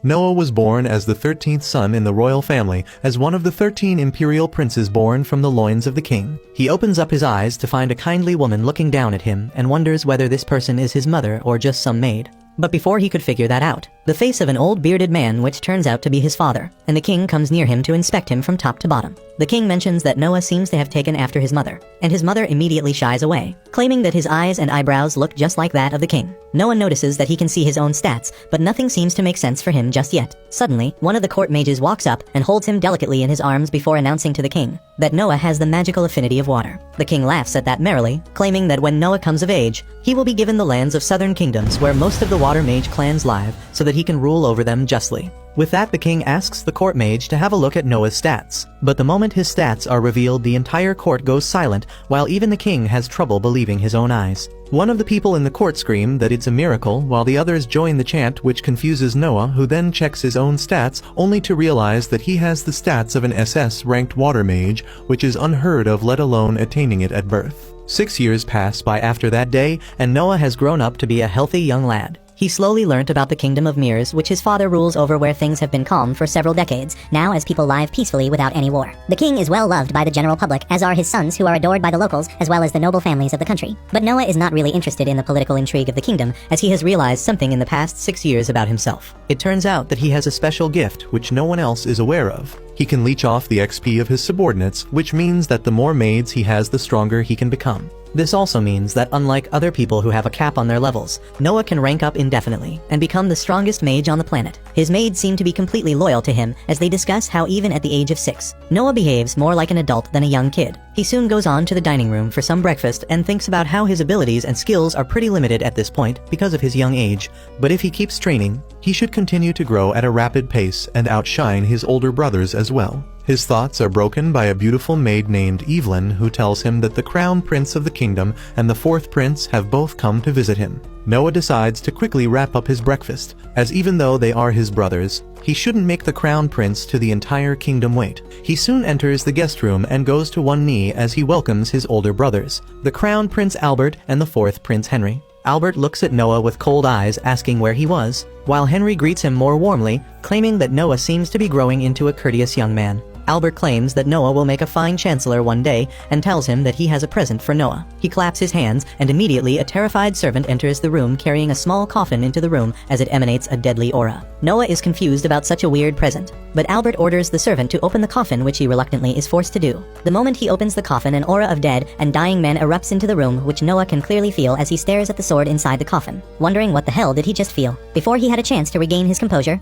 Noah was born as the 13th son in the royal family, as one of the 13 imperial princes born from the loins of the king. He opens up his eyes to find a kindly woman looking down at him and wonders whether this person is his mother or just some maid. But before he could figure that out, the face of an old bearded man which turns out to be his father, and the king comes near him to inspect him from top to bottom. The king mentions that Noah seems to have taken after his mother, and his mother immediately shies away, claiming that his eyes and eyebrows look just like that of the king. Noah notices that he can see his own stats, but nothing seems to make sense for him just yet. Suddenly, one of the court mages walks up and holds him delicately in his arms before announcing to the king that Noah has the magical affinity of water. The king laughs at that merrily, claiming that when Noah comes of age, he will be given the lands of southern kingdoms where most of the water mage clans live, so that he can rule over them justly. With that, the king asks the court mage to have a look at Noah's stats. But the moment his stats are revealed, the entire court goes silent, while even the king has trouble believing his own eyes. One of the people in the court scream that it's a miracle, while the others join the chant, which confuses Noah, who then checks his own stats, only to realize that he has the stats of an SS-ranked water mage, which is unheard of, let alone attaining it at birth. 6 years pass by after that day, and Noah has grown up to be a healthy young lad. He slowly learnt about the kingdom of Mirrors, which his father rules over, where things have been calm for several decades, now as people live peacefully without any war. The king is well loved by the general public, as are his sons, who are adored by the locals, as well as the noble families of the country. But Noah is not really interested in the political intrigue of the kingdom, as he has realized something in the past 6 years about himself. It turns out that he has a special gift which no one else is aware of. He can leech off the XP of his subordinates, which means that the more maids he has, the stronger he can become. This also means that unlike other people who have a cap on their levels, Noah can rank up indefinitely and become the strongest mage on the planet. His maids seem to be completely loyal to him, as they discuss how even at the age of 6, Noah behaves more like an adult than a young kid. He soon goes on to the dining room for some breakfast and thinks about how his abilities and skills are pretty limited at this point because of his young age, but if he keeps training, he should continue to grow at a rapid pace and outshine his older brothers as well. His thoughts are broken by a beautiful maid named Evelyn, who tells him that the crown prince of the kingdom and the 4th prince have both come to visit him. Noah decides to quickly wrap up his breakfast, as even though they are his brothers, he shouldn't make the crown prince to the entire kingdom wait. He soon enters the guest room and goes to one knee as he welcomes his older brothers, the crown prince Albert and the 4th prince Henry. Albert looks at Noah with cold eyes, asking where he was, while Henry greets him more warmly, claiming that Noah seems to be growing into a courteous young man. Albert claims that Noah will make a fine chancellor one day and tells him that he has a present for Noah. He claps his hands, and immediately a terrified servant enters the room carrying a small coffin into the room as it emanates a deadly aura. Noah is confused about such a weird present, but Albert orders the servant to open the coffin, which he reluctantly is forced to do. The moment he opens the coffin, an aura of dead and dying men erupts into the room, which Noah can clearly feel as he stares at the sword inside the coffin, wondering what the hell did he just feel. Before he had a chance to regain his composure,